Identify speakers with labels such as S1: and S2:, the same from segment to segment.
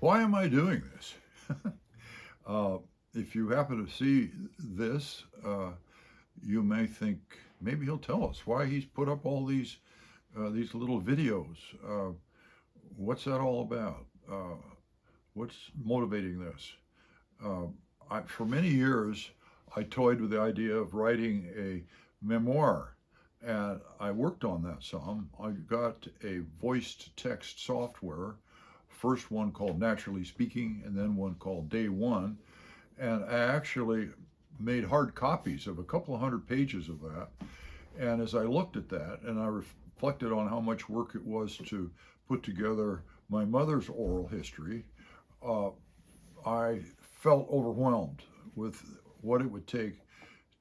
S1: Why am I doing this? uh, if you happen to see this, you may think maybe he'll tell us why he's put up all these little videos. What's that all about? What's motivating this? Uh, for many years, I toyed with the idea of writing a memoir, and I worked on that some. I got a voiced text software, first one called Naturally Speaking, and then one called Day One, and I actually made hard copies of a couple of hundred pages of that. And as I looked at that, and I reflected on how much work it was to put together my mother's oral history, uh, I felt overwhelmed with what it would take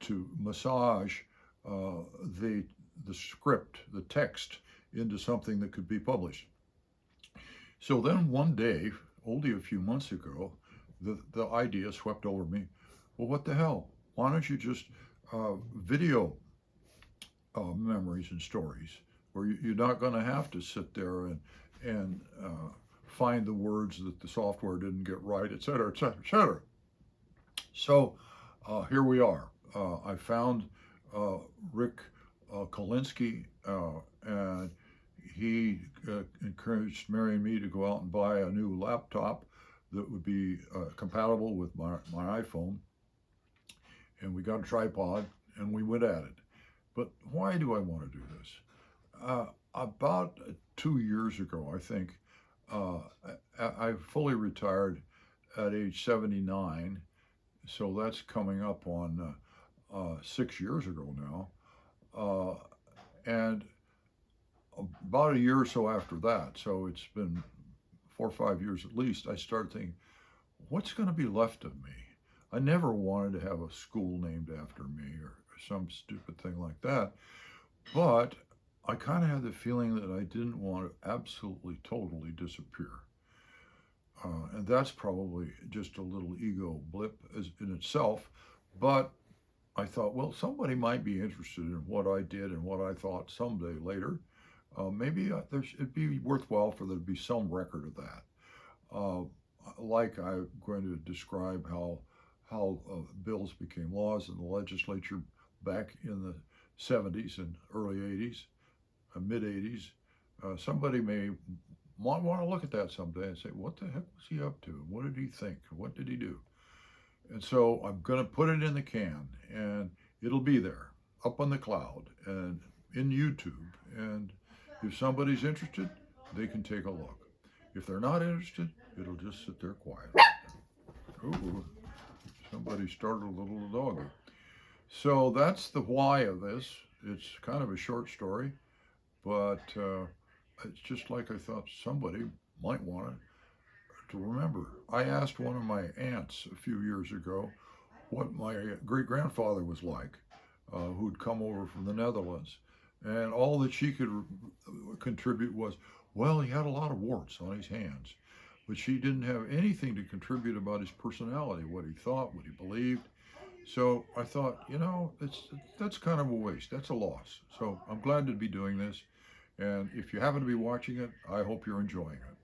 S1: to massage uh, the the script, the text, into something that could be published. So then one day, only a few months ago, the idea swept over me. Well, what the hell? Why don't you just video memories and stories where you're not going to have to sit there and find the words that the software didn't get right, et cetera, et cetera, et cetera. So here we are. I found uh, Rick Kolinsky, and he encouraged Mary and me to go out and buy a new laptop that would be compatible with my iPhone. And we got a tripod and we went at it. But why do I want to do this? About 2 years ago, I think, uh, I fully retired at age 79. So that's coming up on 6 years ago now. Uh, and about a year or so after that, so it's been 4 or 5 years at least, I started thinking, what's going to be left of me? I never wanted to have a school named after me or some stupid thing like that. But I kind of had the feeling that I didn't want to absolutely, totally disappear. And that's probably just a little ego blip in itself. But I thought, well, somebody might be interested in what I did and what I thought someday later. Maybe it'd be worthwhile for there to be some record of that. Uh, like I'm going to describe how bills became laws in the legislature back in the 70s and early 80s, mid 80s. Somebody may want to look at that someday and say, what the heck was he up to? What did he think? What did he do? And so I'm going to put it in the can, and it'll be there up on the cloud and in YouTube. And if somebody's interested, they can take a look. If they're not interested, it'll just sit there quiet. Ooh, somebody started a little doggy. So that's the why of this. It's kind of a short story, but it's just like I thought somebody might want to remember. I asked one of my aunts a few years ago what my great grandfather was like, who'd come over from the Netherlands. And all that she could contribute was, well, he had a lot of warts on his hands. But she didn't have anything to contribute about his personality, what he thought, what he believed. So I thought, that's kind of a waste. That's a loss. So I'm glad to be doing this. And if you happen to be watching it, I hope you're enjoying it.